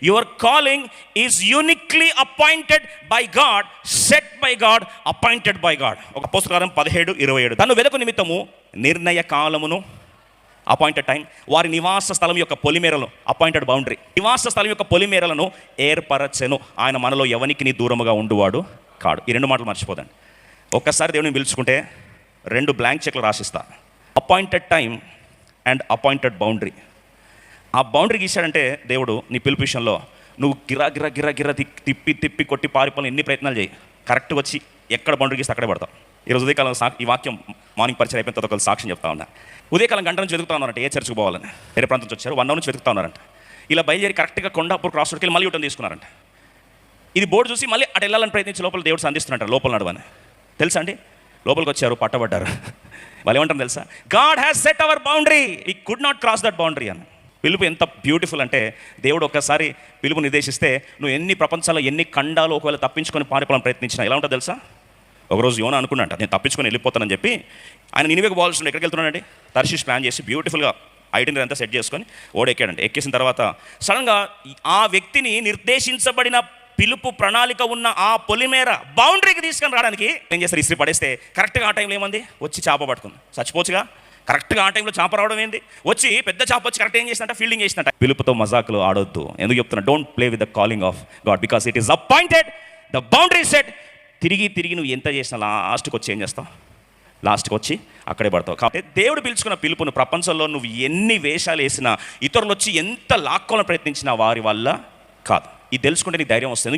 Your calling is uniquely appointed by God, set by God, appointed by God. ఒక పుస్తకం 17:27 తను వెదకు నిమిత్తము నిర్ణయ కాలమును, అపాయింటెడ్ టైం, వారి నివాస స్థలం యొక్క పొలిమేరలు, అపాయింటెడ్ బౌండరీ, నివాస స్థలం యొక్క పొలిమేరలను ఏర్పరచెను. ఆయన మనలో ఎవనికి నీ దూరముగా ఉండువాడు కాడు. ఈ 2 మాటలు మర్చిపోదండి. ఒక్కసారి దేవుని పిలుచుకుంటే 2 బ్లాంక్ చెక్లు రాసిస్తా. Appointed time and appointed boundary. ఆ బౌండరీ గీశాడంటే దేవుడు నీ పిలుపు విషయంలో నువ్వు గిరా తిప్పి కొట్టి పారిపోవాలని ఎన్ని ప్రయత్నాలు చేయి, కరెక్ట్గా వచ్చి ఎక్కడ బౌండరీ గీస్తే అక్కడే పడతాం. ఈరోజు ఉదయకాలం ఈ వాక్యం మార్నింగ్ పరిచయం అయిపోయిన తర్వాత ఒక సాక్ష్యం చెప్తా ఉన్నా. ఉదయకాలం గంట నుంచి వెతుకుతా ఉన్నారంట ఏ చర్చకు పోవాలని. వేరే ప్రాంతం నుంచి వచ్చారు, 1 అవర్ నుంచి వెతుకుతా ఉన్నారంట. ఇలా బయలుదేరి కరెక్ట్గా కొండాపూర్ క్రాస్ రోడ్కి వెళ్ళి మళ్ళీ యూటర్న్ తీసుకున్నారంట. ఇది బోర్డు చూసి మళ్ళీ అటు వెళ్ళాలని ప్రయత్నించి లోపల దేవుడు సంధిస్తున్నట్టు లోపల నడవని. తెలుసా అండి, లోపలికి వచ్చారు, పట్టబడ్డారు. వాళ్ళు ఏమంటారు తెలుసా? God has set our boundary, we could not cross that boundary అని. పిలుపు ఎంత బ్యూటిఫుల్ అంటే, దేవుడు ఒక్కసారి పిలుపు నిర్దేశిస్తే నువ్వు ఎన్ని ప్రపంచాల్లో ఎన్ని ఖండాలు ఒకవేళ తప్పించుకొని పారిపోవాలని ప్రయత్నించినా ఎలా ఉంటుంది తెలుసా? ఒకరోజు యోనా అనుకున్నాంట నేను తప్పించుకొని వెళ్ళిపోతానని చెప్పి. ఆయన నినివేకి పోవాల్సి ఎక్కడికి వెళ్తున్నాడండి? తర్షీష్ ప్లాన్ చేసి బ్యూటిఫుల్గా ఐటెనరీ అంతా సెట్ చేసుకొని ఓడెక్కాడండి. ఎక్కేసిన తర్వాత సడన్గా ఆ వ్యక్తిని నిర్దేశించబడిన పిలుపు ప్రణాళిక ఉన్న ఆ పొలిమేర బౌండరీకి తీసుకొని రావడానికి ఏం చేస్తారు? ఇస్త్రీ పడేస్తే కరెక్ట్గా ఆ టైంలో ఏమంది వచ్చి చేప పట్టుకుంది. చచ్చిపోవచ్చుగా, కరెక్ట్గా ఆ టైంలో చేప రావడం ఏంది? వచ్చి పెద్ద చేప వచ్చి కరెక్ట్ ఏం చేసినట్ట? ఫీల్డింగ్ చేసినట్ట. పిలుపుతో మజాకులు ఆడొద్దు. ఎందుకు చెప్తున్నా? Don't play with the calling of God because it is appointed, the boundary set. తిరిగి నువ్వు ఎంత చేసినా లాస్ట్కి వచ్చి ఏం చేస్తావు? లాస్ట్కి వచ్చి అక్కడే పడతావు. కాబట్టి దేవుడు పిలుచుకున్న పిలుపును ప్రపంచంలో నువ్వు ఎన్ని వేషాలు వేసినా, ఇతరులు వచ్చి ఎంత లాక్కోవాలని ప్రయత్నించినా వారి వల్ల కాదు. ఇది తెలుసుకుంటే నీకు ధైర్యం వస్తుంది.